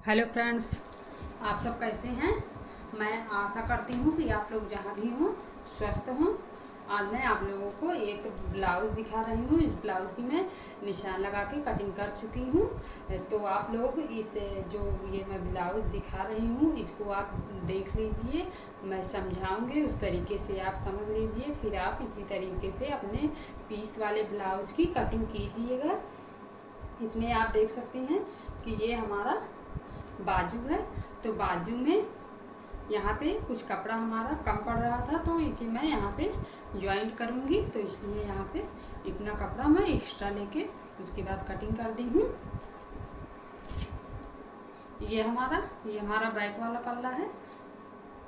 Hello friends, आप सब कैसे हैं। मैं आशा करती हूँ कि आप लोग जहाँ भी हों स्वस्थ हों। आज मैं आप लोगों को एक ब्लाउज़ दिखा रही हूँ। इस ब्लाउज़ की मैं निशान लगा के कटिंग कर चुकी हूँ। तो आप लोग इस जो ये मैं ब्लाउज़ दिखा रही हूँ इसको आप देख लीजिए। मैं समझाऊँगी उस तरीके से आप समझ लीजिए, फिर आप इसी तरीके से अपने पीस वाले ब्लाउज़ की कटिंग कीजिएगा। इसमें आप देख सकती हैं कि ये हमारा बाजू है। तो बाजू में यहाँ पे कुछ कपड़ा हमारा कम पड़ रहा था, तो इसे मैं यहाँ पे ज्वाइंट करूँगी। तो इसलिए यहाँ पे इतना कपड़ा मैं एक्स्ट्रा लेके उसके बाद कटिंग कर दी हूँ। ये हमारा बैक वाला पल्ला है।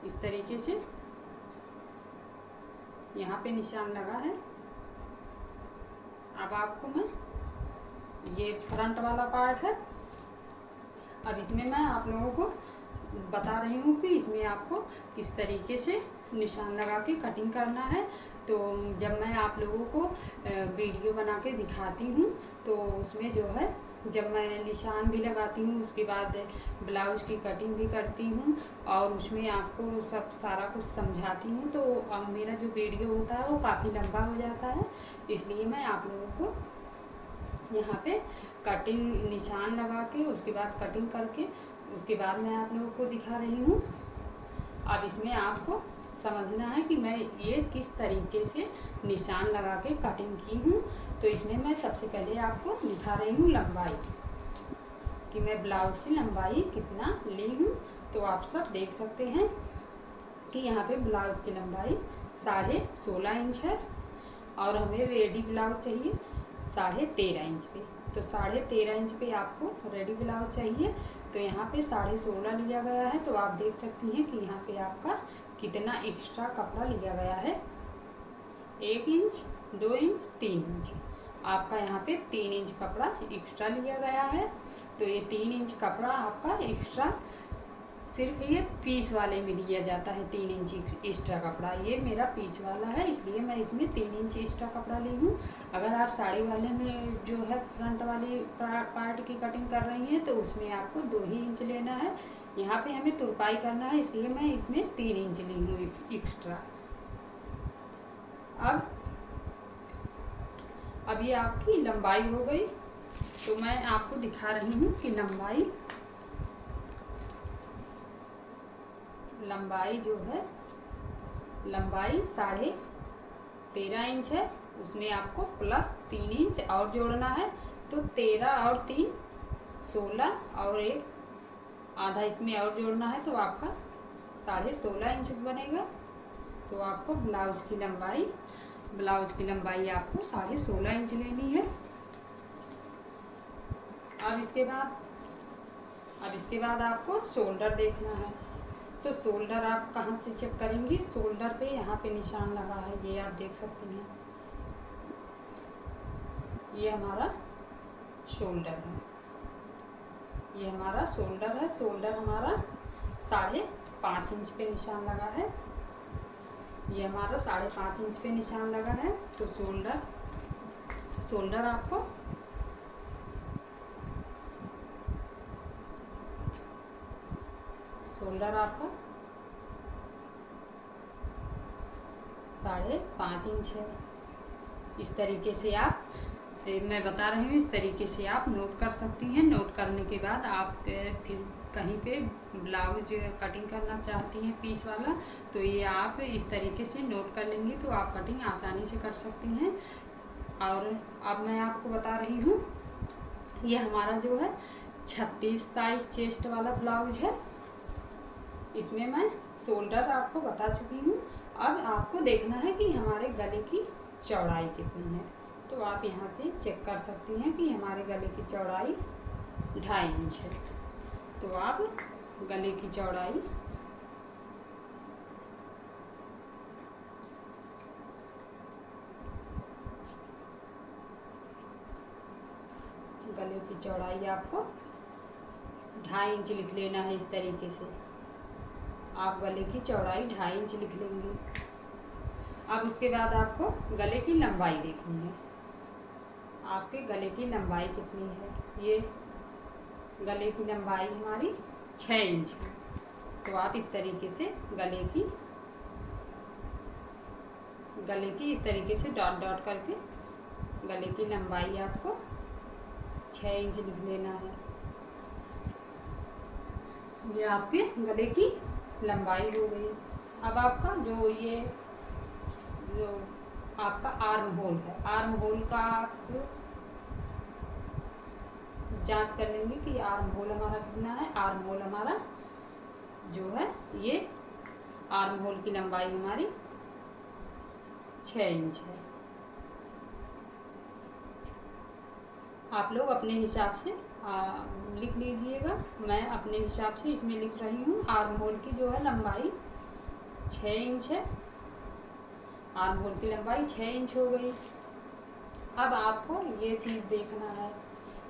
इस तरीके से यहाँ पे निशान लगा है। अब आपको मैं ये फ्रंट वाला पार्ट है। अब इसमें मैं आप लोगों को बता रही हूँ कि इसमें आपको किस तरीके से निशान लगा के कटिंग करना है। तो जब मैं आप लोगों को वीडियो बना के दिखाती हूँ तो उसमें जो है जब मैं निशान भी लगाती हूँ उसके बाद ब्लाउज़ की कटिंग भी करती हूँ और उसमें आपको सब सारा कुछ समझाती हूँ, तो मेरा जो वीडियो होता है वो काफ़ी लंबा हो जाता है। इसलिए मैं आप लोगों को यहाँ पे कटिंग निशान लगा के उसके बाद कटिंग करके उसके बाद मैं आप लोगों को दिखा रही हूँ। अब इसमें आपको समझना है कि मैं ये किस तरीके से निशान लगा के कटिंग की हूँ। तो इसमें मैं सबसे पहले आपको दिखा रही हूँ लंबाई, कि मैं ब्लाउज़ की लंबाई कितना ली हूँ। तो आप सब देख सकते हैं कि यहाँ पे ब्लाउज़ की लंबाई 16.5 इंच है और हमें रेडी ब्लाउज चाहिए 13.5 इंच पे। तो 13.5 इंच पे आपको रेडी ब्लाउज चाहिए। तो यहाँ पे 16.5 लिया गया है। तो आप देख सकती हैं कि यहाँ पे आपका कितना एक्स्ट्रा कपड़ा लिया गया है। 1 इंच, 2 इंच, 3 इंच, आपका यहाँ पे 3 इंच कपड़ा एक्स्ट्रा लिया गया है। तो ये 3 इंच कपड़ा आपका एक्स्ट्रा सिर्फ ये पीस वाले में लिया जाता है। 3 इंच एक्स्ट्रा कपड़ा ये मेरा पीस वाला है, इसलिए मैं इसमें 3 इंच एक्स्ट्रा कपड़ा ली हूँ। अगर आप साड़ी वाले में जो है फ्रंट वाली पार्ट की कटिंग कर रही हैं तो उसमें आपको 2 ही इंच लेना है। यहाँ पे हमें तुरपाई करना है, इसलिए मैं इसमें 3 इंच ली हूँ एक्स्ट्रा। अब ये आपकी लंबाई हो गई। तो मैं आपको दिखा रही हूँ कि लंबाई जो है लंबाई 13.5 इंच है। उसमें आपको प्लस 3 इंच और जोड़ना है। तो 13 और 3 16 और 1 आधा इसमें और जोड़ना है, तो आपका 16.5 इंच बनेगा। तो आपको ब्लाउज़ की लंबाई आपको 16.5 इंच लेनी है। अब इसके बाद आपको शोल्डर देखना है। तो शोल्डर आप कहाँ से चेक करेंगी। शोल्डर पे यहाँ पे निशान लगा है, ये आप देख सकती हैं। ये हमारा शोल्डर है। ये हमारा शोल्डर है। शोल्डर हमारा 5.5 इंच पे निशान लगा है। ये हमारा 5.5 इंच पे निशान लगा है। तो शोल्डर आपको शोल्डर आपका 5.5 इंच है। इस तरीके से आप मैं बता रही हूँ, इस तरीके से आप नोट कर सकती हैं। नोट करने के बाद आप फिर कहीं पे ब्लाउज कटिंग करना चाहती हैं पीस वाला, तो ये आप इस तरीके से नोट कर लेंगी तो आप कटिंग आसानी से कर सकती हैं। और अब मैं आपको बता रही हूँ, ये हमारा जो है 36 साइज चेस्ट वाला ब्लाउज है। इसमें मैं शोल्डर आपको बता चुकी हूँ। अब आपको देखना है कि हमारे गले की चौड़ाई कितनी है। तो आप यहाँ से चेक कर सकती हैं कि हमारे गले की चौड़ाई 2.5 इंच है। तो आप गले की चौड़ाई आपको 2.5 इंच लिख लेना है। इस तरीके से आप गले की चौड़ाई 2.5 इंच लिख लेंगे। अब उसके बाद आपको गले की लंबाई देखनी है। आपके गले की लंबाई कितनी है। ये गले की लंबाई हमारी 6 इंच है। तो आप इस तरीके से गले की इस तरीके से डॉट डॉट करके गले की लंबाई आपको 6 इंच लिख लेना है। ये आपके गले की लंबाई हो गई। अब आपका जो आपका आर्म होल है, आर्म होल का आप जांच कर लेंगे कि आर्म होल हमारा कितना है। आर्म होल हमारा जो है, ये आर्म होल की लंबाई हमारी 6 इंच है। आप लोग अपने हिसाब से लिख लीजिएगा। मैं अपने हिसाब से इसमें लिख रही हूँ। आर्म होल की जो है लंबाई 6 इंच है। आर्म होल की लंबाई 6 इंच हो गई। अब आपको ये चीज़ देखना है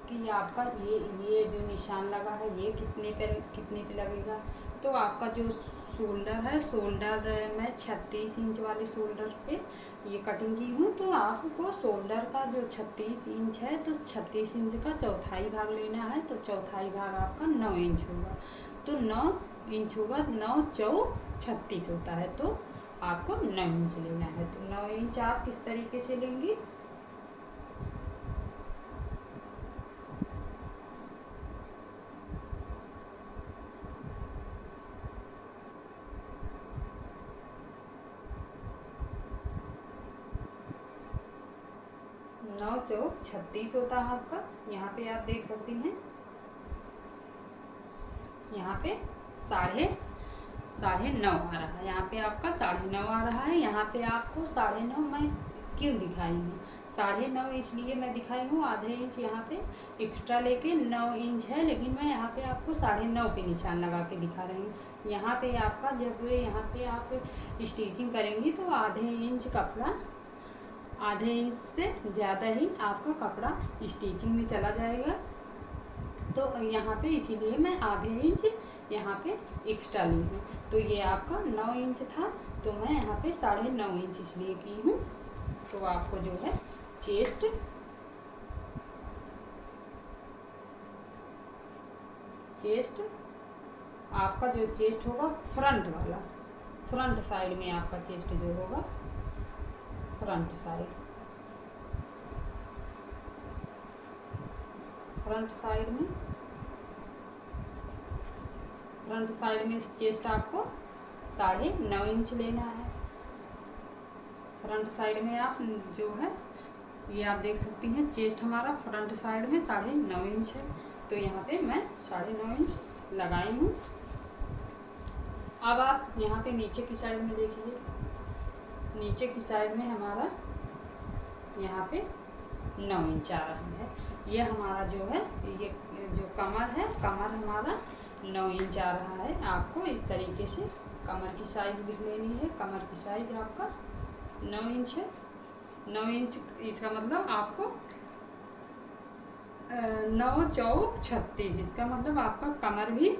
कि आपका ये जो निशान लगा है ये कितने पे लगेगा। तो आपका जो शोल्डर है, शोल्डर मैं 36 इंच वाले शोल्डर पे ये कटिंग की हूँ। तो आपको शोल्डर का जो 36 इंच है, तो 36 इंच का चौथाई भाग लेना है। तो चौथाई भाग आपका 9 इंच होगा। तो 9 इंच होगा, 9 चौक 36 होता है। तो आपको 9 इंच लेना है। तो 9 इंच आप किस तरीके से लेंगे, नौ चौक 36 होता है आपका। यहाँ पे आप देख सकती हैं, यहाँ पे साढ़े नौ आ रहा है। यहाँ पे आपका 9.5 आ रहा है। यहाँ पे आपको 9.5 मैं क्यों दिखाई हूँ, 9.5 इसलिए मैं दिखाई हूँ। आधे इंच यहाँ पे एक्स्ट्रा लेके 9 इंच है, लेकिन मैं यहाँ पे आपको 9.5 पे निशान लगा के दिखा रही हूँ। यहाँ पे आपका जब यहाँ पे आप स्टिचिंग करेंगी तो आधे इंच कपड़ा, आधे इंच से ज़्यादा ही आपका कपड़ा स्टिचिंग में चला जाएगा। तो यहाँ पे इसीलिए मैं आधे इंच यहाँ पे एक्स्ट्रा ली हूँ। तो ये आपका 9 इंच था, तो मैं यहाँ पे 9.5 इंच इसलिए की हूँ। तो आपको जो है चेस्ट आपका जो चेस्ट होगा फ्रंट वाला, फ्रंट साइड में आपका चेस्ट जो होगा, फ्रंट साइड में चेस्ट आपको 9.5 इंच लेना है। फ्रंट साइड में आप जो है, ये आप देख सकती हैं, चेस्ट हमारा फ्रंट साइड में 9.5 इंच है। तो यहाँ पे मैं 9.5 इंच लगाई हूँ। अब आप यहाँ पे नीचे की साइड में देखिए, नीचे की साइड में हमारा यहाँ पे 9 इंच आ रहा है। ये हमारा जो है, ये जो कमर है, कमर हमारा 9 इंच आ रहा है। आपको इस तरीके से कमर की साइज लिख लेनी है। कमर की साइज आपका 9 इंच है। 9 इंच इसका मतलब आपको 9 चौक 36, इसका मतलब आपका कमर भी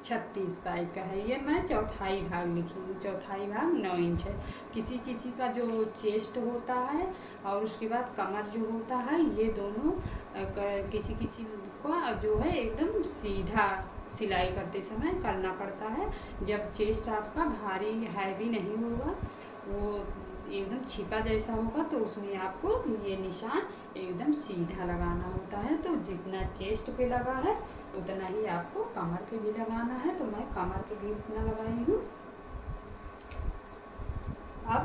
36 साइज का है। ये मैं चौथाई भाग लिखी हूँ। चौथाई भाग 9 इंच है। किसी किसी का जो चेस्ट होता है और उसके बाद कमर जो होता है, ये दोनों किसी किसी को जो है एकदम सीधा सिलाई करते समय करना पड़ता है। जब चेस्ट आपका भारी हैवी नहीं होगा, वो एकदम छिपा जैसा होगा, तो उसमें आपको ये निशान एकदम सीधा लगाना होता है। तो जितना चेस्ट पे लगा है उतना ही आपको कमर पे भी लगाना है। तो मैं कमर पे भी उतना लगाई हूँ। अब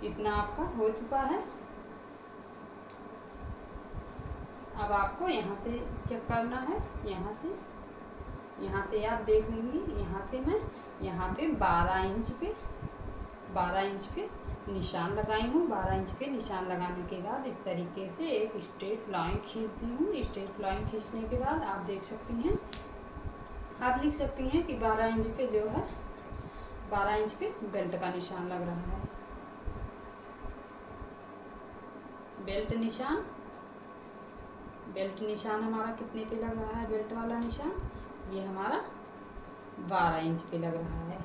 इतना आपका हो चुका है। अब आपको यहाँ से चेक करना है। यहाँ से आप देख लेंगे, यहाँ से मैं यहाँ पे 12 इंच पे निशान लगाई हूँ। 12 इंच पे निशान लगाने के बाद इस तरीके से एक स्ट्रेट लाइन खींच दी हूँ। स्ट्रेट लाइन खींचने के बाद आप देख सकती हैं, आप लिख सकती हैं कि 12 इंच पे जो है, 12 इंच पे बेल्ट का निशान लग रहा है। बेल्ट निशान हमारा कितने पे लग रहा है, बेल्ट वाला निशान ये हमारा 12 इंच पे लग रहा है।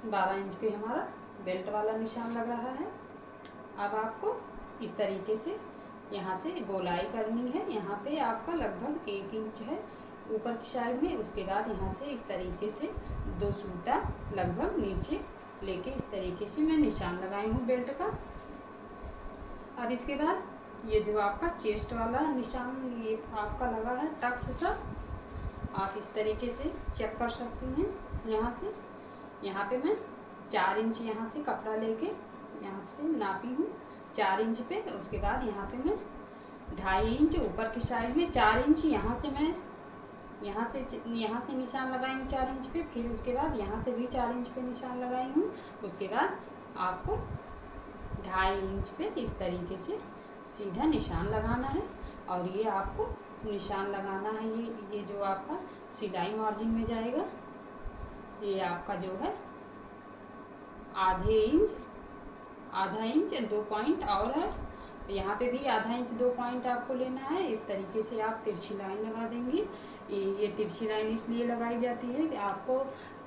12 इंच पे हमारा बेल्ट वाला निशान लग रहा है। अब आपको इस तरीके से यहाँ से गोलाई करनी है। यहाँ पे आपका लगभग 1 इंच है ऊपर की साइड में। उसके बाद यहाँ से इस तरीके से 2 सूता लगभग नीचे लेके इस तरीके से मैं निशान लगाई हूँ बेल्ट का। अब इसके बाद ये जो आपका चेस्ट वाला निशान ये आपका लगा है टक्स सा, आप इस तरीके से चेक कर सकती हैं। यहाँ से यहाँ पे मैं 4 इंच यहाँ से कपड़ा लेके यहाँ से नापी हूँ 4 इंच पे। उसके बाद यहाँ पे मैं 2.5 इंच ऊपर की साइड में 4 इंच यहाँ से मैं यहाँ से निशान लगाई हूँ 4 इंच पे। फिर उसके बाद यहाँ से भी 4 इंच पे निशान लगाई हूँ। उसके बाद आपको 2.5 इंच पे इस तरीके से सीधा निशान लगाना है। और ये आपको निशान लगाना है, ये जो आपका सिलाई मार्जिन में जाएगा, ये आपका जो है आधा इंच 2 पॉइंट और है। यहाँ पे भी आधा इंच 2 पॉइंट आपको लेना है। इस तरीके से आप तिरछी लाइन लगा देंगी। ये तिरछी लाइन इसलिए लगाई जाती है कि आपको,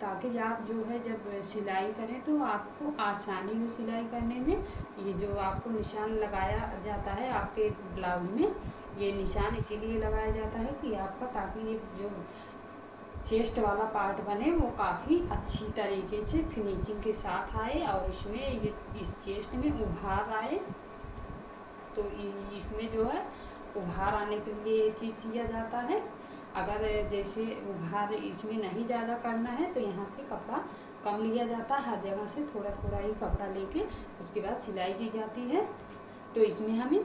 ताकि आप जो है जब सिलाई करें तो आपको आसानी हो सिलाई करने में। ये जो आपको निशान लगाया जाता है आपके ब्लाउज में, ये निशान इसीलिए लगाया जाता है कि आपका, ताकि ये जो चेस्ट वाला पार्ट बने वो काफ़ी अच्छी तरीके से फिनिशिंग के साथ आए और इसमें ये इस चेस्ट में उभार आए। तो इसमें जो है उभार आने के लिए ये चीज़ किया जाता है। अगर जैसे उभार इसमें नहीं ज़्यादा करना है तो यहाँ से कपड़ा कम लिया जाता है। हर जगह से थोड़ा थोड़ा ही कपड़ा लेके उसके बाद सिलाई की जाती है। तो इसमें हमें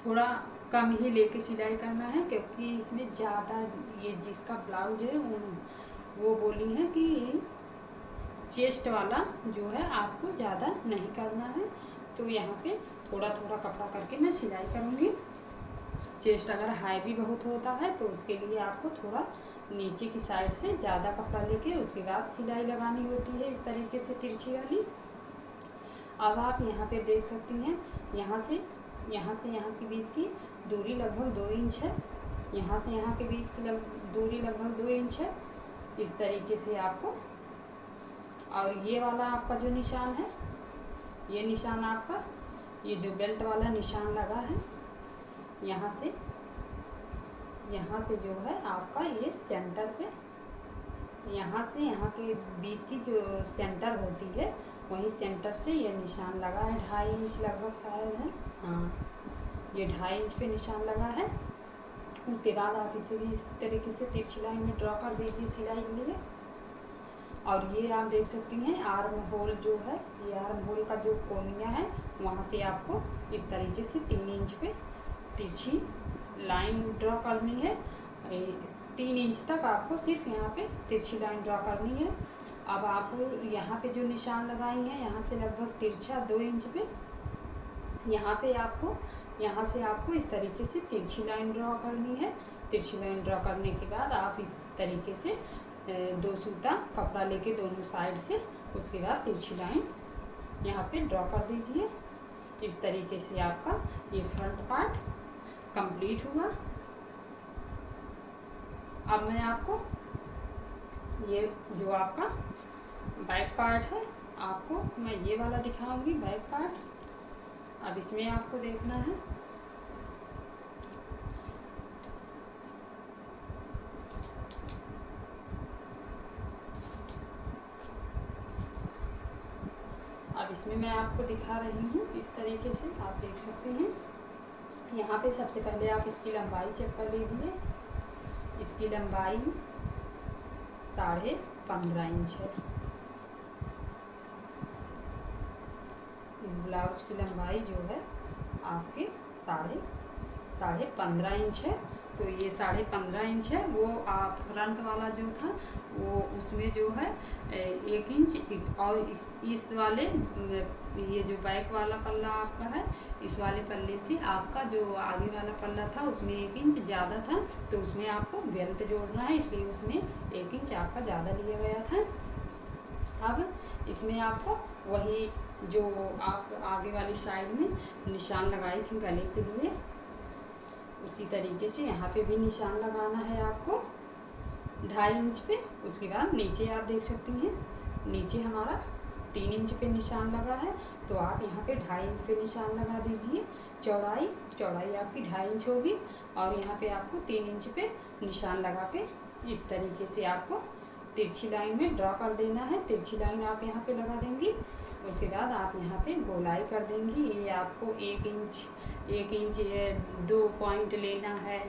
थोड़ा कम ही लेके सिलाई करना है, क्योंकि इसमें ज़्यादा ये जिसका ब्लाउज है वो बोली है कि चेस्ट वाला जो है आपको ज़्यादा नहीं करना है। तो यहाँ पे थोड़ा थोड़ा कपड़ा करके मैं सिलाई करूँगी। चेस्ट अगर हाई बहुत होता है तो उसके लिए आपको थोड़ा नीचे की साइड से ज़्यादा कपड़ा लेके उसके बाद सिलाई लगानी होती है, इस तरीके से तिरछी वाली। अब आप यहाँ पे देख सकती हैं, यहाँ से यहाँ के बीच की दूरी लगभग 2 इंच है। यहाँ से यहाँ के बीच की दूरी लगभग 2 इंच है। इस तरीके से आपको, और ये वाला आपका जो निशान है, ये निशान आपका, ये जो बेल्ट वाला निशान लगा है, यहाँ से जो है आपका ये सेंटर पे, यहाँ से यहाँ के बीच की जो सेंटर होती है वही सेंटर से ये निशान लगा है। 2.5 इंच लगभग शायद है, हाँ ये 2.5 इंच पे निशान लगा है। उसके बाद आप इसे भी इस तरीके से तिरछी लाइन में ड्रॉ कर दीजिए सिलाई के लिए। और ये आप देख सकती हैं आर्म होल जो है, ये आर्म होल का जो कोनिया है वहाँ से आपको इस तरीके से 3 इंच पे तिरछी लाइन ड्रॉ करनी है। 3 इंच तक आपको सिर्फ यहाँ पे तिरछी लाइन ड्रॉ करनी है। अब आप यहाँ पे जो निशान लगाई हैं यहाँ से लगभग तिरछा 2 इंच पे, यहाँ से आपको इस तरीके से तिरछी लाइन ड्रॉ करनी है। तिरछी लाइन ड्रॉ करने के बाद आप इस तरीके से 2 सूता कपड़ा लेके दोनों साइड से उसके बाद तिरछी लाइन यहाँ पे ड्रॉ कर दीजिए। इस तरीके से आपका ये फ्रंट पार्ट कंप्लीट हुआ। अब मैं आपको ये जो आपका बैक पार्ट है आपको मैं ये वाला दिखाऊंगी बैक पार्ट। अब इसमें आपको देखना है, अब इसमें मैं आपको दिखा रही हूँ इस तरीके से आप देख सकते हैं। यहाँ पे सबसे पहले आप इसकी लंबाई चेक कर लीजिए। इसकी लंबाई 15.5 इंच है। ब्लाउज की लंबाई जो है आपके 15.5 इंच है। तो ये 15.5 इंच है। वो आप फ्रंट वाला जो था वो उसमें जो है 1 इंच, और इस वाले ये जो बैक वाला पल्ला आपका है, इस वाले पल्ले से आपका जो आगे वाला पल्ला था उसमें 1 इंच ज़्यादा था, तो उसमें आपको बेल्ट जोड़ना है, इसलिए उसमें 1 इंच आपका ज़्यादा लिया गया था। अब इसमें आपको वही जो आप आगे वाली साइड में निशान लगाई थी गले के लिए, उसी तरीके से यहाँ पे भी निशान लगाना है आपको 2.5 इंच पे। उसके बाद नीचे आप देख सकती हैं, नीचे हमारा 3 इंच पे निशान लगा है, तो आप यहाँ पे 2.5 इंच पे निशान लगा दीजिए। चौड़ाई आपकी 2.5 इंच होगी और यहाँ पे आपको 3 इंच पे निशान लगा के इस तरीके से आपको तिरछी लाइन में ड्रॉ कर देना है। तिरछी लाइन आप यहाँ पे लगा देंगी। उसके बाद आप यहाँ पे गोलाई कर देंगी। ये आपको 1 इंच 2 पॉइंट लेना है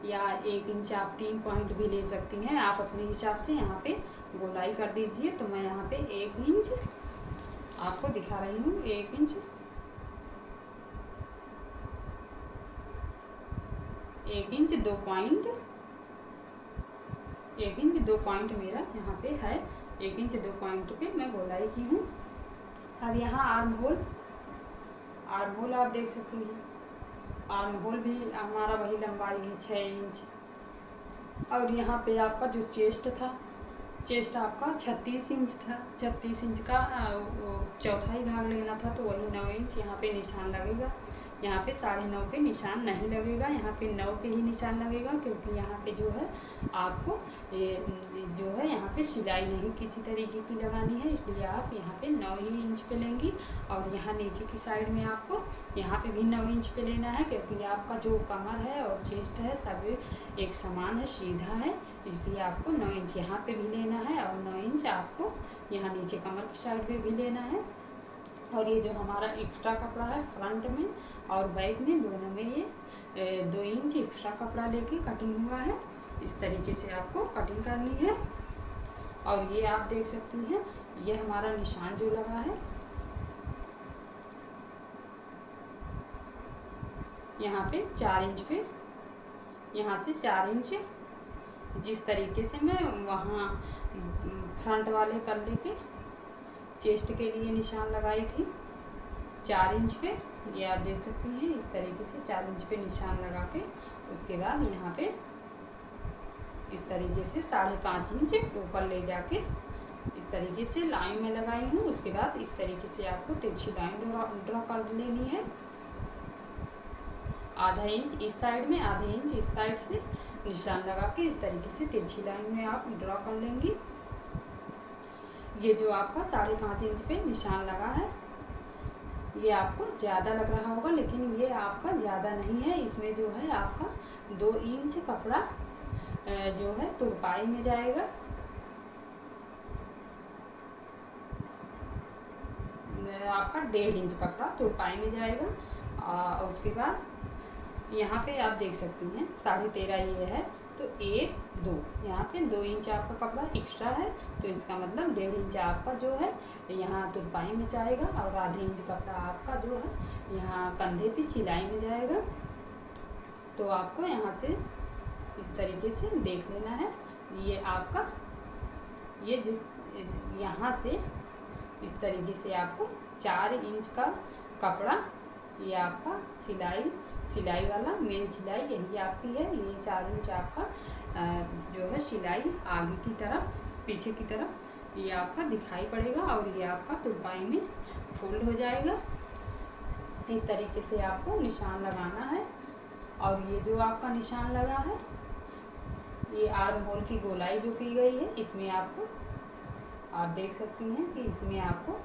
या 1 इंच आप 3 पॉइंट भी ले सकती हैं, आप अपने हिसाब से यहाँ पे गोलाई कर दीजिए। तो मैं यहाँ पे 1 इंच आपको दिखा रही हूँ। 1 इंच 2 पॉइंट 1 इंच 2 पॉइंट मेरा यहाँ पे है। 1 इंच 2 पॉइंट पे मैं गोलाई की हूँ। अब यहाँ आर्म होल आप देख सकती हैं। आर्म होल भी हमारा वही लंबाई है 6 इंच। और यहाँ पे आपका जो चेस्ट आपका 36 इंच था। 36 इंच का चौथाई भाग लेना था, तो वही 9 इंच यहाँ पे निशान लगेगा। यहाँ पे 9.5 पे निशान नहीं लगेगा, यहाँ पे 9 पे ही निशान लगेगा, क्योंकि यहाँ पे जो है आपको जो है यहाँ पे सिलाई नहीं किसी तरीके की लगानी है, इसलिए आप यहाँ पे 9 ही इंच पे लेंगी। और यहाँ नीचे की साइड में आपको यहाँ पे भी 9 इंच पे लेना है, क्योंकि आपका जो कमर है और चेस्ट है सब एक समान है, सीधा है, इसलिए आपको 9 इंच यहाँ पे भी लेना है और 9 इंच आपको यहाँ नीचे कमर की साइड पे भी लेना है। और ये जो हमारा एक्स्ट्रा कपड़ा है फ्रंट में और बैक में दोनों में ये 2 इंच एक्स्ट्रा कपड़ा लेके कटिंग हुआ है। इस तरीके से आपको कटिंग करनी है। और ये आप देख सकती हैं, ये हमारा निशान जो लगा है यहाँ पे 4 इंच पे, यहाँ से 4 इंच जिस तरीके से मैं वहाँ फ्रंट वाले पल्ले पे चेस्ट के लिए निशान लगाई थी 4 इंच पे, ये आप देख सकती हैं। इस तरीके से 4 इंच पे निशान लगा के उसके बाद यहाँ पे इस तरीके से 5.5 इंच ऊपर ले जाके इस तरीके से लाइन में लगाई हूँ। उसके बाद इस तरीके से आपको तिरछी लाइन ड्रॉ कर लेनी है। आधा इंच इस साइड में, आधे इंच इस साइड से निशान लगा के इस तरीके से तिरछी लाइन में आप ड्रॉ कर लेंगी। ये जो आपका 5.5 इंच पे निशान लगा है, ये आपको ज़्यादा लग रहा होगा, लेकिन ये आपका ज़्यादा नहीं है। इसमें जो है आपका 2 इंच कपड़ा जो है तुरपाई में जाएगा। आपका 1.5 इंच कपड़ा तुरपाई में जाएगा। उसके बाद यहाँ पे आप देख सकती हैं 13.5 ये है, तो 1 2 यहाँ पे 2 इंच आपका कपड़ा एक्स्ट्रा है, तो इसका मतलब 1.5 इंच आपका जो है यहाँ तुरपाई में जाएगा और आधे इंच कपड़ा आपका जो है यहाँ कंधे पे सिलाई में जाएगा। तो आपको यहाँ से इस तरीके से देख लेना है। ये आपका ये जो यहाँ से इस तरीके से आपको 4 इंच का कपड़ा, ये आपका सिलाई वाला मेन सिलाई यही आपकी है। ये 4 इंच आपका जो है सिलाई आगे की तरफ पीछे की तरफ ये आपका दिखाई पड़ेगा और ये आपका तुरपाई में फोल्ड हो जाएगा। इस तरीके से आपको निशान लगाना है। और ये जो आपका निशान लगा है, ये आर्म होल की गोलाई जो की गई है, इसमें आपको आप देख सकती हैं कि इसमें आपको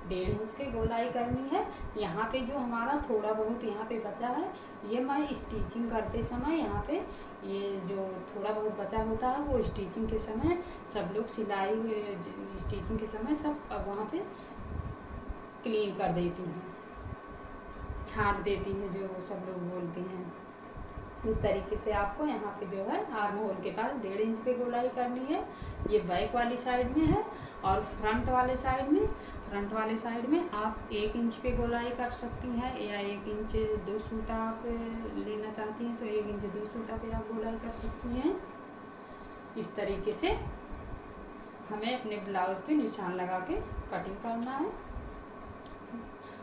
1.5 इंच पे गोलाई करनी है। यहाँ पे जो हमारा थोड़ा बहुत यहाँ पे बचा है, ये मैं स्टिचिंग करते समय यहाँ पे ये जो थोड़ा बहुत बचा होता है वो स्टिचिंग के समय सब लोग स्टिचिंग के समय सब वहाँ पे क्लीन कर देती हैं, छांट देती हैं, जो सब लोग बोलते हैं। इस तरीके से आपको यहाँ पे जो है आर्म होल के पास 1.5 इंच पे गोलाई करनी है। ये बैक वाली साइड में है। और फ्रंट वाले साइड में आप 1 इंच पे गोलाई कर सकती हैं, या 1 इंच 2 सूता आप लेना चाहती हैं तो 1 इंच 2 सूता पे आप गोलाई कर सकती हैं। इस तरीके से हमें अपने ब्लाउज पे निशान लगा के कटिंग करना है।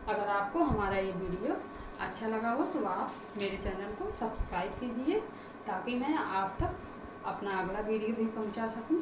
अगर आपको हमारा ये वीडियो अच्छा लगा हो तो आप मेरे चैनल को सब्सक्राइब कीजिए, ताकि मैं आप तक अपना अगला वीडियो भी पहुंचा सकूं।